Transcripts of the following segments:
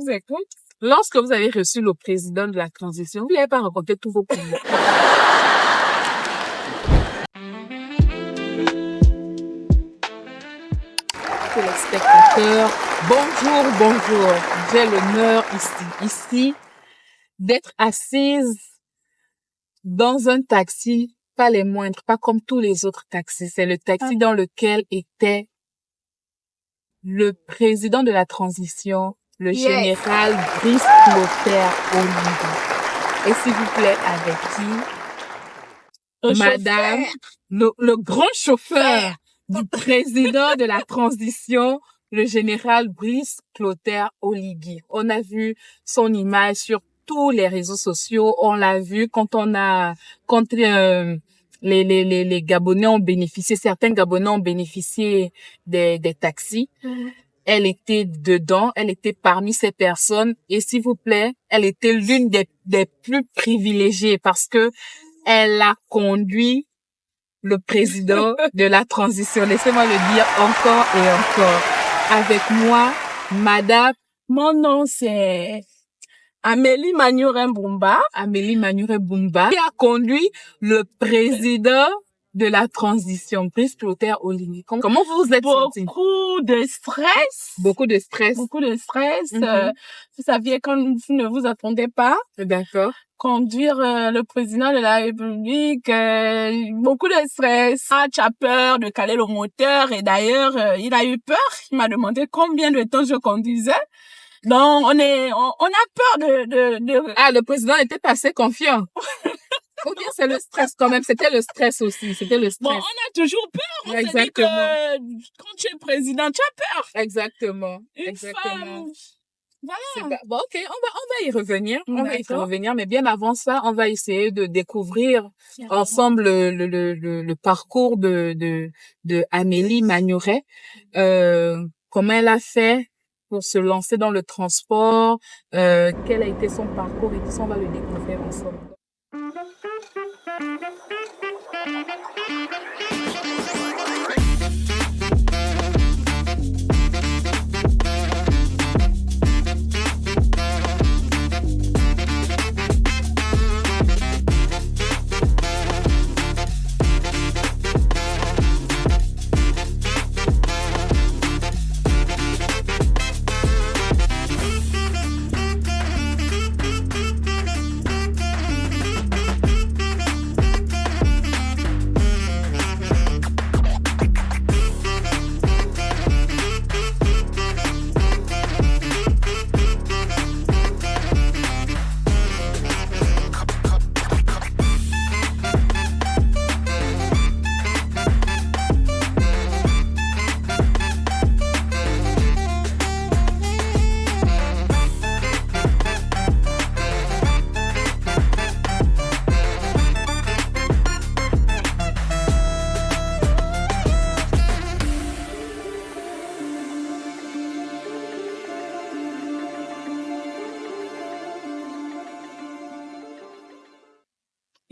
vous écoute. Lorsque vous avez reçu le président de la transition, vous n'avez pas rencontré tous vos problèmes. Téléspectateurs, bonjour. J'ai l'honneur ici d'être assise dans un taxi, pas les moindres, pas comme tous les autres taxis. C'est le taxi dans lequel était le président de la transition, le général Brice Clotaire Oligui. Et s'il vous plaît, avec qui? Madame, le grand chauffeur du président de la transition, le général Brice Clotaire Oligui. On a vu son image sur tous les réseaux sociaux. On l'a vu quand les Gabonais ont bénéficié, certains Gabonais ont bénéficié des taxis. Elle était dedans, elle était parmi ces personnes et s'il vous plaît, elle était l'une des plus privilégiées parce que elle a conduit le président de la transition. Laissez-moi le dire encore et encore. Avec moi, madame, mon nom c'est Amélie Magnouret-Boumba. Amélie Magnouret-Boumba, qui a conduit le président de la transition, Brice Clotaire Oligui. Comment vous vous êtes senti? Beaucoup de stress. Beaucoup de stress. Vous saviez quand vous ne vous attendez pas. D'accord. Conduire le président de la République, beaucoup de stress. Tu as peur de caler le moteur et d'ailleurs, il a eu peur. Il m'a demandé combien de temps je conduisais. Donc, on a peur de... Ah, le président était assez confiant. Ou bien c'est le stress quand même. C'était le stress aussi. C'était le stress. Bon, on a toujours peur. Exactement. Quand tu es président, tu as peur. Exactement. Une femme. Voilà. Bon, ok, on va y revenir. On va y revenir, mais bien avant ça, on va essayer de découvrir ensemble le parcours de Amélie Magnouret. Comment elle a fait pour se lancer dans le transport, quel a été son parcours et tout ça, on va le découvrir ensemble.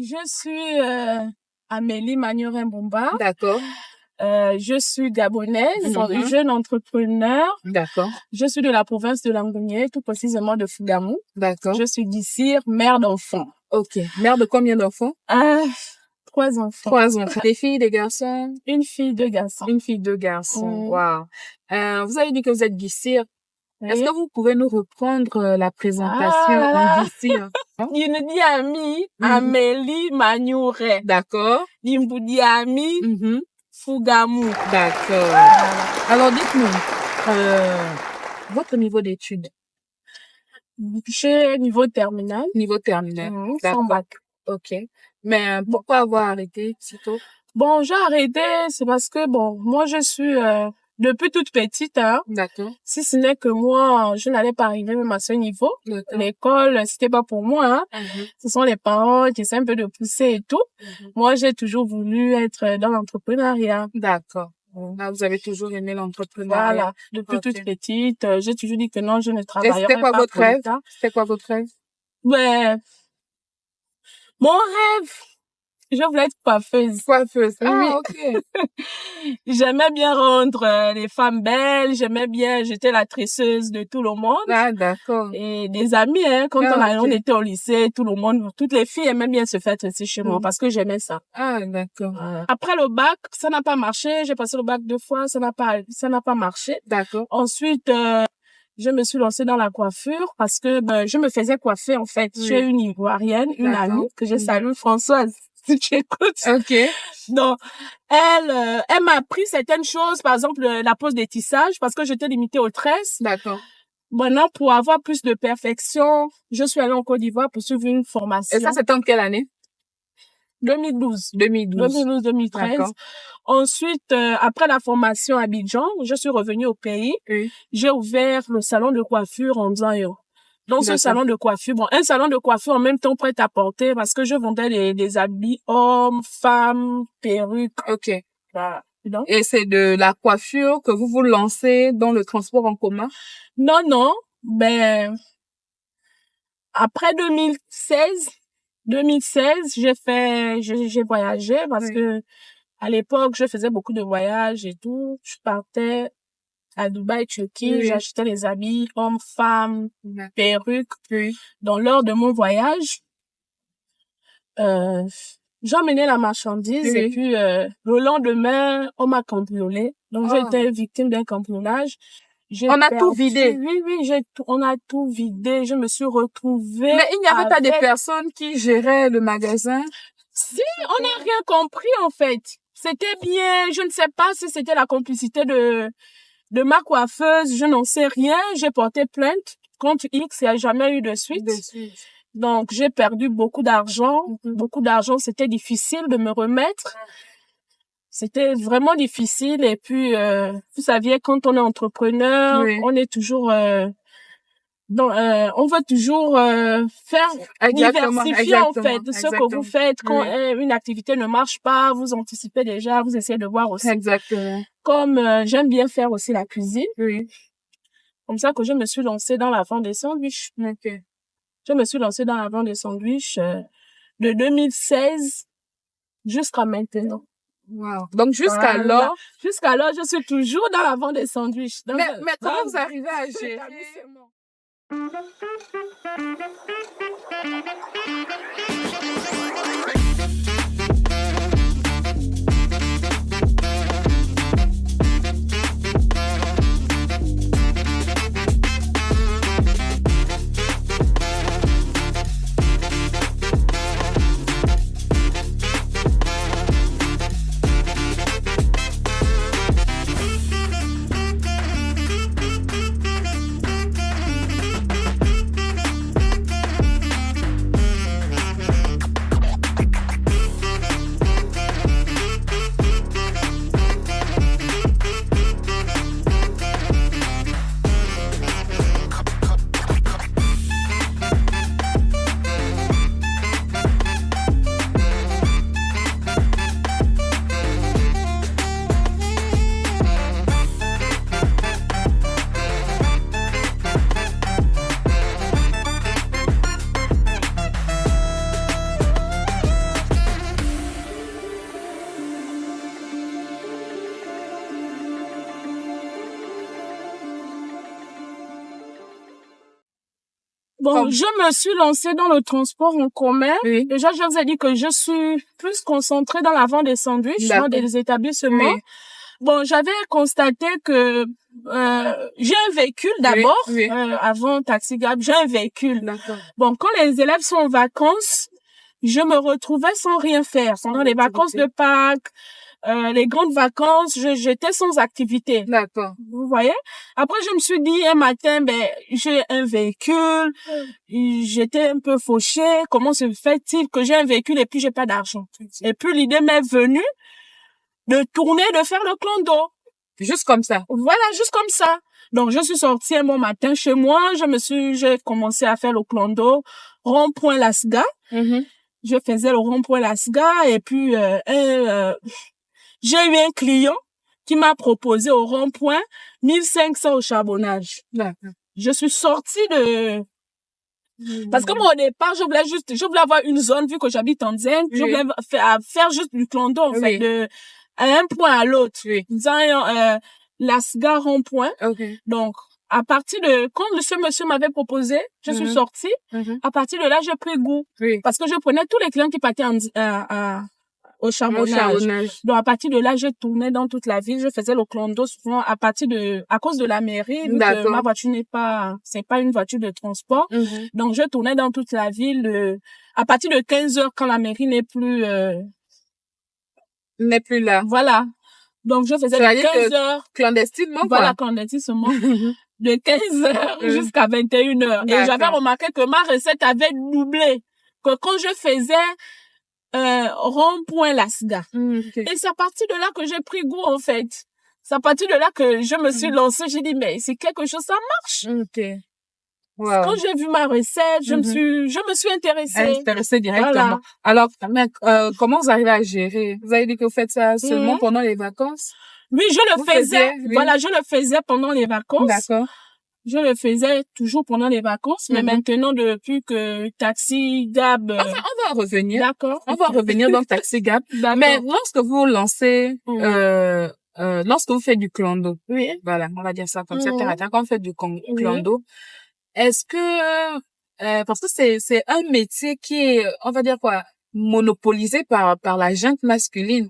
Je suis Amélie Magnouret-Boumba. D'accord. Je suis gabonaise, jeune entrepreneur. D'accord. Je suis de la province de Langounié, tout précisément de Fougamou. D'accord. Je suis d'ici, mère d'enfants. Ok. Mère de combien d'enfants? 3 enfants. 3 enfants. Des filles, des garçons? Une fille, 2 garçons. Une fille, 2 garçons. Wow. Vous avez dit que vous êtes Guissir. Oui. Est-ce que vous pouvez nous reprendre la présentation en Guissir? Yindiami Amélie Magnouret. D'accord. Yimbudiami Fougamou. D'accord. Alors dites-nous, votre niveau d'études? J'ai niveau terminal. Niveau terminal. Sans bac. Ok. Mais pourquoi avoir arrêté si tôt? Bon, j'ai arrêté, c'est parce que moi je suis depuis toute petite, D'accord. Si ce n'est que moi, je n'allais pas arriver même à ce niveau. L'école, c'était pas pour moi, Ce sont les parents qui essaient un peu de pousser et tout. Moi, j'ai toujours voulu être dans l'entrepreneuriat. D'accord. Là, vous avez toujours aimé l'entrepreneuriat. Voilà. Depuis toute petite, j'ai toujours dit que non, je ne travaillerai pas. Et c'était quoi votre rêve? C'était quoi votre rêve? Ben, mon rêve, Je voulais être coiffeuse. Coiffeuse. Oui. Ah, ok. J'aimais bien rendre les femmes belles. J'étais la tresseuse de tout le monde. Ah, d'accord. Et des amis, quand Ah, on ok. était au lycée, toutes les filles aimaient bien se faire tresser chez moi parce que j'aimais ça. Ah, d'accord. Après le bac, ça n'a pas marché. J'ai passé le bac 2 fois, ça n'a pas marché. D'accord. Ensuite, je me suis lancée dans la coiffure parce que je me faisais coiffer en fait. Oui. J'ai une Ivoirienne, une D'accord. amie que je salue, Françoise, si tu écoutes. Ok. Donc, elle m'a appris certaines choses, par exemple la pose des tissages parce que j'étais limitée aux tresses. D'accord. Maintenant, pour avoir plus de perfection, je suis allée en Côte d'Ivoire pour suivre une formation. Et ça, c'était en quelle année? 2012. 2013. D'accord. Ensuite, après la formation à Abidjan, je suis revenue au pays. Oui. J'ai ouvert le salon de coiffure en Zaïre. Donc, ce D'accord. salon de coiffure, un salon de coiffure en même temps prêt à porter parce que je vendais des habits hommes, femmes, perruques. Ok. Voilà. Non? Et c'est de la coiffure que vous lancez dans le transport en commun? Non. Après 2016, j'ai voyagé parce que à l'époque, je faisais beaucoup de voyages et tout. Je partais à Dubaï, Turquie, j'achetais les habits hommes, femmes, perruques. Donc, lors de mon voyage, j'emmenais la marchandise et puis le lendemain, on m'a cambriolé. Donc, j'ai été victime d'un cambriolage. On a tout vidé. Oui, on a tout vidé. Je me suis retrouvée. Mais il n'y avait pas des personnes qui géraient le magasin? Si, on n'a rien compris, en fait. C'était bien, je ne sais pas si c'était la complicité de ma coiffeuse, je n'en sais rien. J'ai porté plainte contre X, il n'y a jamais eu de suite. Donc, j'ai perdu beaucoup d'argent. C'était difficile de me remettre. C'était vraiment difficile. Et puis, vous saviez, quand on est entrepreneur, on est toujours... on veut toujours faire diversifier en fait ce que vous faites quand une activité ne marche pas, vous anticipez déjà, vous essayez de voir aussi. Exactement. Comme j'aime bien faire aussi la cuisine. Comme ça que je me suis lancée dans la vente des sandwichs. Je me suis lancée dans la vente des sandwichs de 2016 jusqu'à maintenant. Wow. Donc jusqu'alors, je suis toujours dans la vente des sandwichs. Mais comment vous arrivez à gérer? Bon, je me suis lancée dans le transport en commun. Déjà, je vous ai dit que je suis plus concentrée dans la vente des sandwichs, dans des établissements. Bon, j'avais constaté que j'ai un véhicule d'abord, avant Taxi Gab, j'ai un véhicule. Bon, quand les élèves sont en vacances, je me retrouvais sans rien faire. Pendant les vacances de Pâques, les grandes vacances, j'étais sans activité. Vous voyez? Après, je me suis dit un matin, j'ai un véhicule, j'étais un peu fauchée. Comment se fait-il que j'ai un véhicule et puis j'ai pas d'argent? Et puis l'idée m'est venue de tourner, de faire le clando. Juste comme ça? Voilà, juste comme ça. Donc, je suis sortie un bon matin chez moi, j'ai commencé à faire le clando, rond-point Lasga. Je faisais le rond-point Lasga et puis, j'ai eu un client qui m'a proposé au rond-point 1500 au charbonnage. Je suis sortie Parce que moi, au départ, je voulais avoir une zone, vu que j'habite en Dieng, je voulais faire juste du clando, en fait, à un point à l'autre. Disons, Lasga rond-point. Donc, à partir de, quand ce monsieur m'avait proposé, je suis sortie. À partir de là, j'ai pris goût. Parce que je prenais tous les clients qui partaient au charbonnage. Donc, à partir de là, je tournais dans toute la ville. Je faisais le clando souvent à cause de la mairie. Vu que ma voiture c'est pas une voiture de transport. Donc, je tournais dans toute la ville, à partir de 15 heures quand la mairie n'est plus là. Voilà. Donc, je faisais de 15 heures. Clandestinement, voilà, clandestinement. De 15 heures jusqu'à 21 heures. Et j'avais remarqué que ma recette avait doublé. Que quand je faisais rond-point Lasga. Et c'est à partir de là que j'ai pris goût, en fait. C'est à partir de là que je me suis lancée. J'ai dit, mais c'est quelque chose, ça marche. Quand j'ai vu ma recette, je me suis intéressée directement. Voilà. Alors, comment vous arrivez à gérer? Vous avez dit que vous faites ça seulement pendant les vacances? Oui, je le faisais. Voilà, je le faisais pendant les vacances. D'accord. Je le faisais toujours pendant les vacances, mais maintenant, depuis que Taxi Gab... Enfin, on va revenir. D'accord. On va revenir dans Taxi Gab. Mais lorsque vous lancez, lorsque vous faites du clando, voilà, on va dire ça comme ça, quand vous faites du clando, est-ce que, parce que c'est un métier qui est, on va dire quoi, monopolisé par la junte masculine.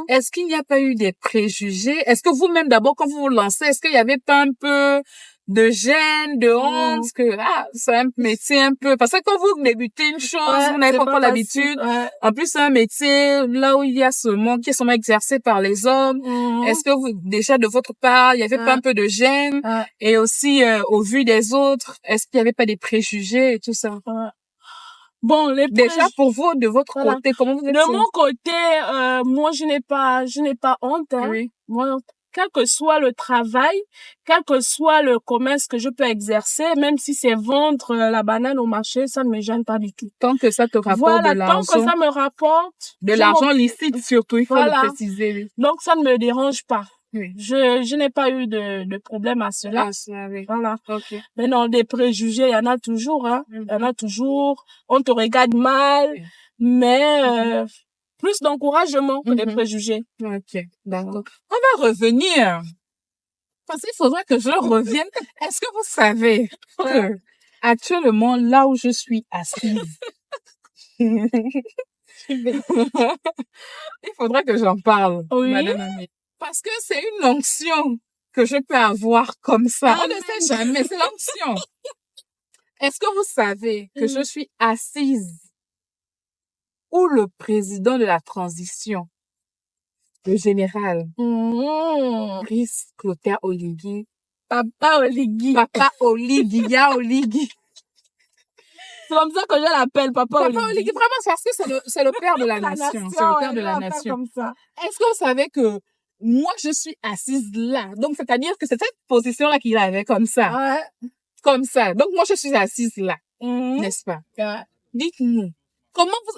Est-ce qu'il n'y a pas eu des préjugés? Est-ce que vous-même, d'abord, quand vous vous lancez, est-ce qu'il y avait pas un peu de gêne, de honte, que, c'est un métier un peu, parce que quand vous débutez une chose, vous n'avez pas encore l'habitude. En plus, c'est un métier, là où il y a qui est seulement exercé par les hommes. Est-ce que vous, déjà, de votre part, il y avait pas un peu de gêne? Et aussi, au vu des autres, est-ce qu'il y avait pas des préjugés et tout ça? Bon, déjà pour vous, de votre côté, comment vous êtes? De mon côté, moi, je n'ai pas honte, hein. Moi, quel que soit le travail, quel que soit le commerce que je peux exercer, même si c'est vendre la banane au marché, ça ne me gêne pas du tout. Tant que ça te rapporte de l'argent. Tant que ça me rapporte. De l'argent licite surtout, il faut le préciser. Donc, ça ne me dérange pas. Je n'ai pas eu de problème à cela. Voilà. Mais non, des préjugés, il y en a toujours, hein. Il y en a toujours. On te regarde mal, mais plus d'encouragement que des préjugés. D'accord. On va revenir. Parce qu'il faudrait que je revienne. Est-ce que vous savez que actuellement, là où je suis assise, il faudrait que j'en parle, Madame Amé. Parce que c'est une onction que je peux avoir comme ça. On ne sait jamais, c'est l'onction. Est-ce que vous savez que je suis assise où le président de la transition, le général, Brice Clotaire Oligui, Papa Oligui, Ya Oligui. C'est comme ça que je l'appelle, Papa Oligui. Vraiment, parce que c'est le père de la nation. C'est le père de la nation. Comme ça. Est-ce que vous savez que moi, je suis assise là? Donc, c'est-à-dire que c'est cette position-là qu'il avait comme ça. Comme ça. Donc, moi, je suis assise là. N'est-ce pas? Dites-nous.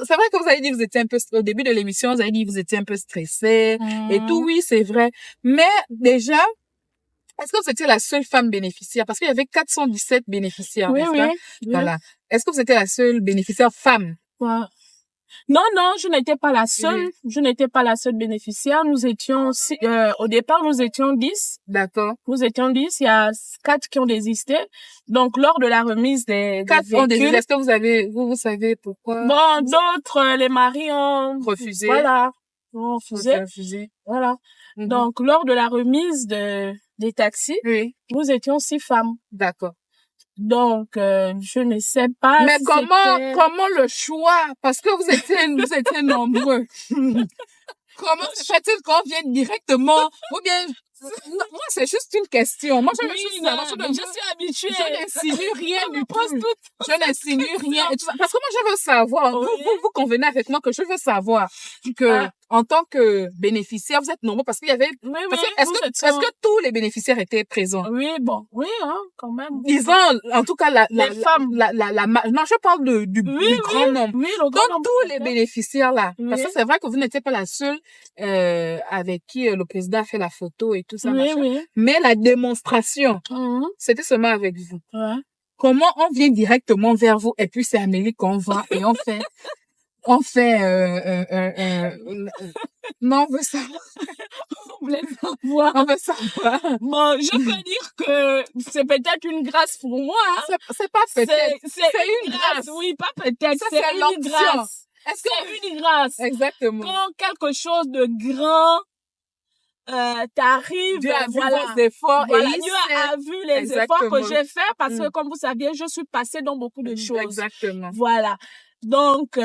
C'est vrai que vous avez dit vous étiez un peu, au début de l'émission, vous avez dit vous étiez un peu stressée et tout. Oui, c'est vrai. Mais déjà, est-ce que vous étiez la seule femme bénéficiaire? Parce qu'il y avait 417 bénéficiaires, n'est-ce pas? Voilà. Est-ce que vous étiez la seule bénéficiaire femme? Non, je n'étais pas la seule. Je n'étais pas la seule bénéficiaire. Nous étions, au départ, nous étions 10. D'accord. Nous étions 10. Il y a 4 qui ont désisté. Donc, lors de la remise des 4 ont désisté. Est-ce que vous savez pourquoi? Bon, d'autres, les maris ont refusé. Voilà. Ont refusé. Voilà. Donc, lors de la remise des taxis, nous étions 6 femmes. D'accord. Donc, je ne sais pas. Mais comment le choix? Parce que vous étiez nombreux. Comment se fait-il qu'on vienne directement? Ou bien, moi, c'est juste une question. Moi, je suis habituée. Je n'insinue rien du tout. Je n'insinue rien. Parce que moi, je veux savoir. Vous convenez avec moi que je veux savoir que, en tant que bénéficiaire, vous êtes nombreux parce qu'il y avait, est-ce que tous les bénéficiaires étaient présents? Oui, quand même. Disons, en tout cas, les femmes, non, je parle du grand nombre. Oui, le grand nombre. Donc, tous les bénéficiaires là. Parce que c'est vrai que vous n'étiez pas la seule, avec qui le président a fait la photo et tout ça, machin. Mais la démonstration, c'était seulement avec vous. Comment on vient directement vers vous et puis c'est Amélie qu'on va et on fait, non, on veut savoir, Vous voulez savoir? on veut savoir. Bon, je peux dire que c'est peut-être une grâce pour moi, hein. C'est pas peut-être, C'est une grâce. Oui, pas peut-être, ça c'est c'est une l'option. grâce. Est-ce que, C'est une grâce. exactement. Quand quelque chose de grand t'arrive, Dieu a vu voilà. vos efforts Voilà, et il Dieu sait. a vu les efforts que Exactement. j'ai faits parce que, comme vous saviez, je suis passée dans beaucoup de choses. Exactement. Voilà. Donc,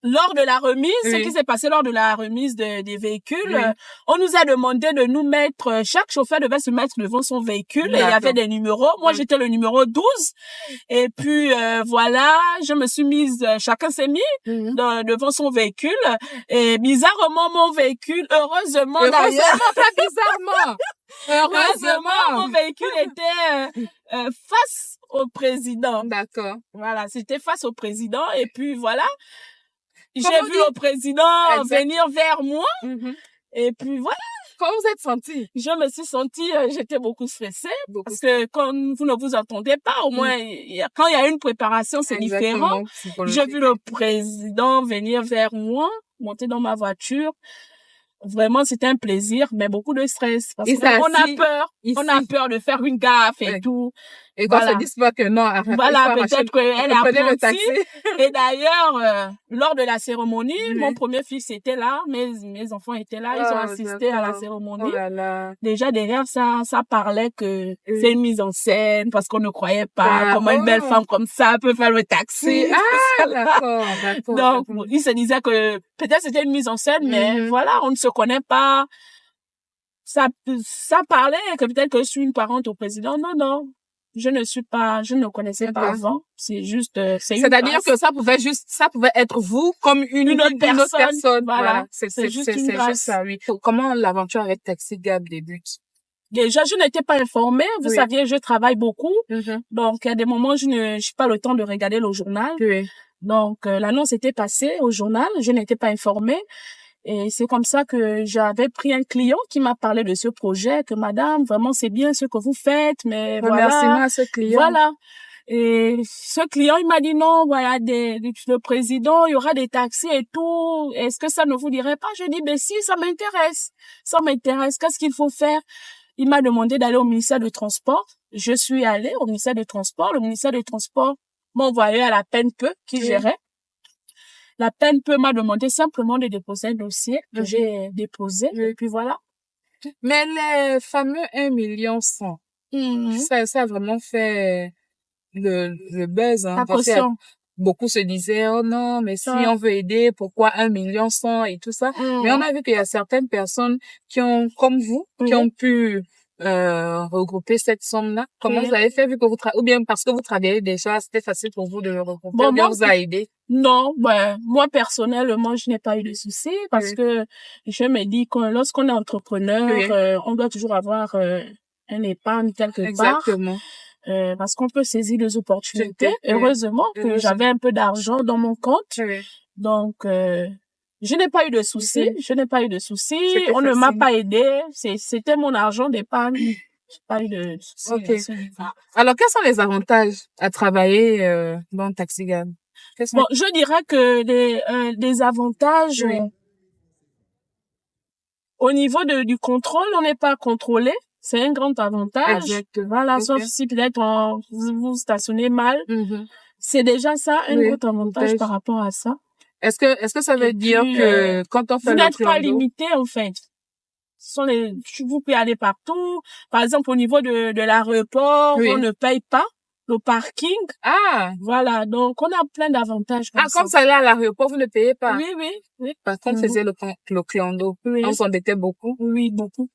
lors de la remise, ce Oui. qui s'est passé lors de la remise des véhicules, Oui. on nous a demandé de nous mettre, chaque chauffeur devait se mettre devant son véhicule et il y D'accord. avait des numéros. Moi, j'étais le numéro 12. Et puis, voilà, je me suis mise, chacun s'est mis devant son véhicule. Et bizarrement, mon véhicule, heureusement d'ailleurs, pas bizarrement. heureusement, mon véhicule était face au président. D'accord. Voilà, c'était face au président. Et puis, voilà. J'ai Comment vu dire? le président Exact. venir vers moi. Et puis voilà, Comment vous êtes sentie? je me suis sentie, j'étais beaucoup stressée parce que quand vous ne vous entendez pas, au moins, quand il y a une préparation, c'est différent. J'ai vu le président venir vers moi, monter dans ma voiture. Vraiment, c'était un plaisir, mais beaucoup de stress parce qu'on a peur. On a peur de faire une gaffe et tout. Et quand Voilà. se disent pas que non, voilà, peut-être qu'elle a prenez le appris. taxi. Et d'ailleurs, lors de la cérémonie, mon premier fils était là, mes enfants étaient là, ils ont assisté à la cérémonie. Oh là là. Déjà derrière ça parlait que c'est une mise en scène parce qu'on ne croyait pas comment une belle femme comme ça peut faire le taxi. Ah, d'accord, d'accord. Donc, ils se disaient que peut-être c'était une mise en scène, mais voilà, on ne se connaît pas. Ça parlait que peut-être que je suis une parente au président. Non, non. Je ne connaissais pas avant. C'est juste, c'est-à-dire que ça pouvait être vous comme une autre personne. Voilà. C'est juste ça, oui. Comment l'aventure avec Taxi Gab débute? Déjà, je n'étais pas informée. Vous saviez, je travaille beaucoup. Donc, à des moments, je n'ai pas le temps de regarder le journal. Donc, l'annonce était passée au journal. Je n'étais pas informée. Et c'est comme ça que j'avais pris un client qui m'a parlé de ce projet, que madame, vraiment, c'est bien ce que vous faites, mais remerciement à ce client. Voilà. Et ce client, il m'a dit non, voilà, le président, il y aura des taxis et tout. Est-ce que ça ne vous dirait pas? Je dis, ben si, ça m'intéresse. Ça m'intéresse. Qu'est-ce qu'il faut faire? Il m'a demandé d'aller au ministère du Transport. Je suis allée au ministère du Transport. Le ministère du Transport m'a envoyé à la PNPE qui gérait. La PNPE m'a demandé simplement de déposer un dossier que j'ai déposé. Et puis voilà. Mais les fameux 1,1 million, ça a vraiment fait le buzz, hein. Beaucoup se disaient, oh non, mais si on veut aider, pourquoi 1,1 million et tout ça? Mais on a vu qu'il y a certaines personnes qui ont, comme vous, qui ont pu regrouper cette somme-là. Comment vous avez fait vu que ou bien parce que vous travaillez déjà, c'était facile pour vous de le regrouper, ou bien vous a aidé? Non, moi personnellement, je n'ai pas eu de soucis parce que je me dis que lorsqu'on est entrepreneur, on doit toujours avoir un épargne quelque part. Exactement. Parce qu'on peut saisir les opportunités. Heureusement que j'avais un peu d'argent dans mon compte. Donc, je n'ai pas eu de soucis. Je n'ai pas eu de soucis. On ne m'a pas aidé. C'était mon argent d'épargne. J'ai pas eu de soucis. Alors, quels sont les avantages à travailler dans TaxiGab? Bon, je dirais que des avantages au niveau du contrôle, on n'est pas contrôlé. C'est un grand avantage. Exactement. Voilà, sauf si peut-être vous stationnez mal. C'est déjà ça, un gros avantage par rapport à ça. Est-ce que ça veut dire que quand on fait vous le n'êtes pas limité, en fait. Vous pouvez aller partout. Par exemple, au niveau de l'aéroport, on ne paye pas le parking. Voilà. Donc, on a plein d'avantages comme ça. Comme ça, là, à l'aéroport, vous ne payez pas? Oui. Parce qu'on faisait le clando. On s'endettait beaucoup. Oui, beaucoup.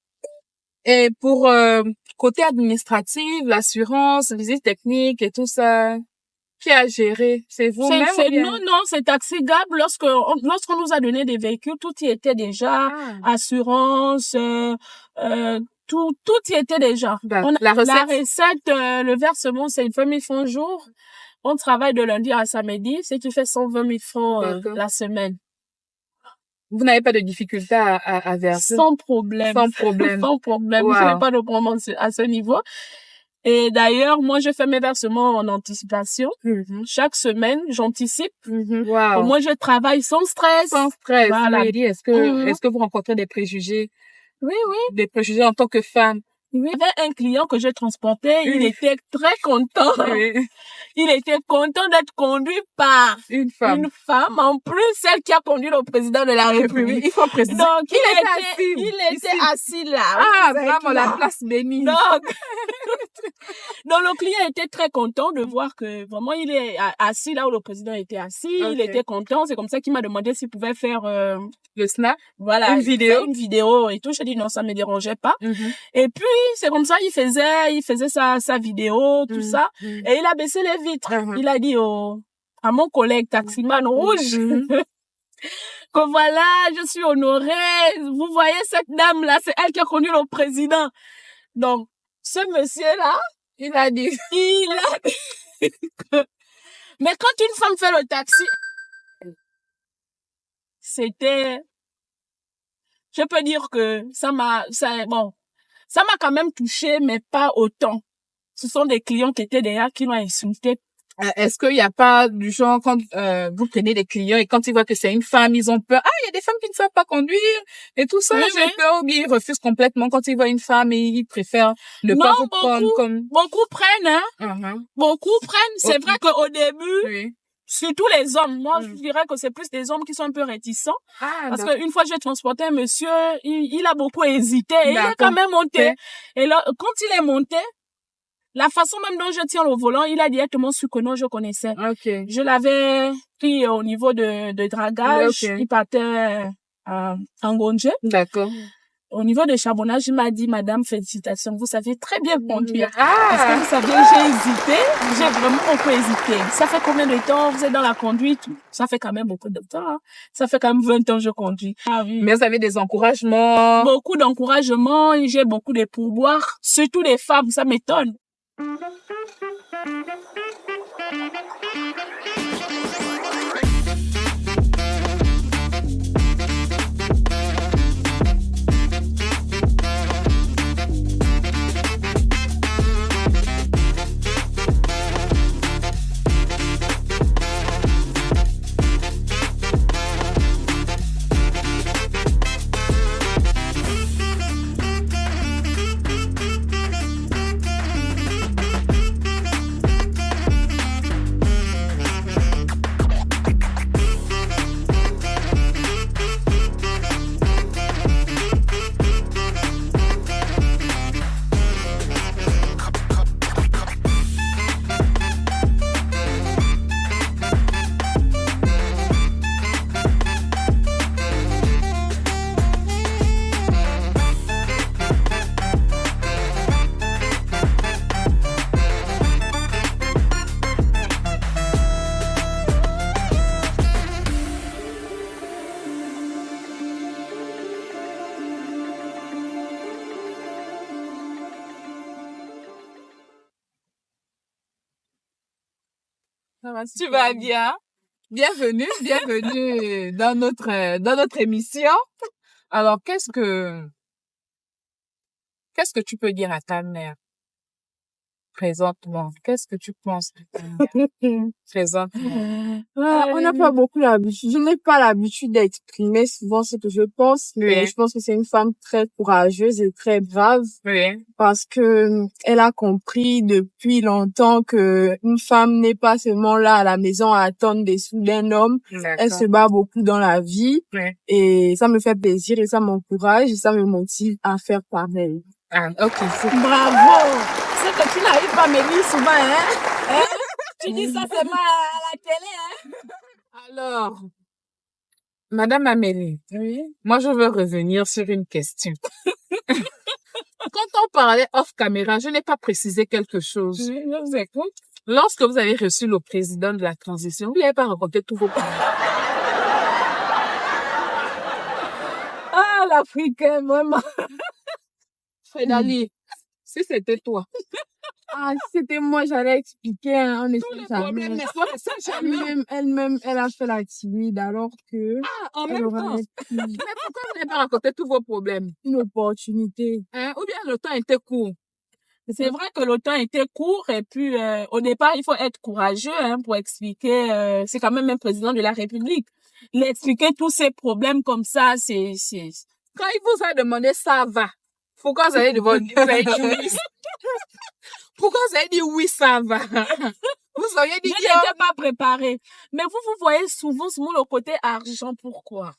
Et pour côté administratif, l'assurance, visite technique et tout ça, qui a géré? C'est vous-même? Non, c'est TaxiGab. Lorsqu'on nous a donné des véhicules, tout y était déjà. Assurance, tout y était déjà. La recette, le versement, c'est 20 000 francs jour. On travaille de lundi à samedi, ce qui fait 120 000 francs la semaine. Vous n'avez pas de difficulté à verser? Sans problème. Sans problème. Sans problème. Je n'ai pas de problème à ce niveau. Et d'ailleurs, moi, je fais mes versements en anticipation. Chaque semaine, j'anticipe. Au Wow. moins, je travaille sans stress. Sans stress. Voilà. Oui. Est-ce que vous rencontrez des préjugés? Oui. Des préjugés en tant que femme? Oui. Il y avait un client que je transportais, il était très content. Oui. Il était content d'être conduit par Une femme. En plus, celle qui a conduit le président de la République. Il faut préciser. Donc, il était assis là. Ah, vraiment, la place bénie. Donc, le client était très content de voir que vraiment il est assis là où le président était assis. Okay. Il était content. C'est comme ça qu'il m'a demandé s'il pouvait faire le snap. Voilà. Une vidéo et tout. J'ai dit non, ça me dérangeait pas. Et puis, c'est comme ça, il faisait sa vidéo, tout ça. Et il a baissé les vitres. Il a dit à mon collègue taximan rouge que voilà, je suis honorée. Vous voyez cette dame-là, c'est elle qui a connu le président. Donc, ce monsieur-là, il a dit mais quand une femme fait le taxi, c'était, je peux dire que ça m'a quand même touché, mais pas autant. Ce sont des clients qui étaient derrière qui m'ont insulté. Est-ce qu'il n'y a pas du genre quand vous prenez des clients et quand ils voient que c'est une femme, ils ont peur? Ah, il y a des femmes qui ne savent pas conduire et tout ça. J'ai peur, ou ils refusent complètement quand ils voient une femme et ils préfèrent ne pas vous prendre comme... Beaucoup prennent, hein. Beaucoup prennent. C'est vrai qu'au début, surtout les hommes. Moi, je dirais que c'est plus des hommes qui sont un peu réticents. Parce qu'une fois, j'ai transporté un monsieur, il a beaucoup hésité. Et il est quand même monté. Et là, quand il est monté, la façon même dont je tiens le volant, il a directement su que non, je connaissais. Je l'avais pris au niveau de dragage. Il partait en Gonje. D'accord. Au niveau de charbonnage, il m'a dit, madame, félicitations, vous savez très bien conduire. Parce que vous savez, j'ai hésité. J'ai vraiment beaucoup hésité. Ça fait combien de temps vous êtes dans la conduite? Ça fait quand même beaucoup de temps. Hein. Ça fait quand même 20 ans que je conduis. Ah oui. Mais vous avez des encouragements? Beaucoup d'encouragements. J'ai beaucoup de pourboires. Surtout les femmes, ça m'étonne. Tu vas bien? Bienvenue dans notre émission. Alors, qu'est-ce que tu peux dire à ta mère présentement? Qu'est-ce que tu penses de ta mère présentement? On n'a pas beaucoup l'habitude. Je n'ai pas l'habitude d'exprimer souvent ce que je pense. Mais je pense que c'est une femme très courageuse et très brave. Parce que elle a compris depuis longtemps que une femme n'est pas seulement là à la maison à attendre des sous d'un homme. Elle se bat beaucoup dans la vie. Et ça me fait plaisir et ça m'encourage et ça me motive à faire pareil. Bravo! C'est que tu n'arrives pas à me dire souvent, hein? Tu dis ça seulement à la télé, hein? Alors, Madame Amélie, moi je veux revenir sur une question. Quand on parlait off caméra, je n'ai pas précisé quelque chose. Je vous écoute. Lorsque vous avez reçu le président de la transition, vous n'avez pas raconté tous vos problèmes. Ah, l'Africain, vraiment. Fredali, si c'était toi. Ah, si c'était moi, j'allais expliquer, hein, on tous les problèmes, mais toi, c'est jamais. Elle-même, elle a fait la timide alors que... en même temps. Mais pourquoi vous n'avez pas raconté tous vos problèmes? Une opportunité. Ou bien le temps était court. C'est vrai que le temps était court et puis au départ il faut être courageux pour expliquer. C'est quand même un président de la République. Il expliquer tous ces problèmes comme ça, c'est. Quand il vous a demandé ça va, pourquoi vous avez dit oui? Pourquoi vous avez dit oui ça va? Vous auriez dit je n'étais pas préparée. Mais vous voyez souvent le côté argent. Pourquoi?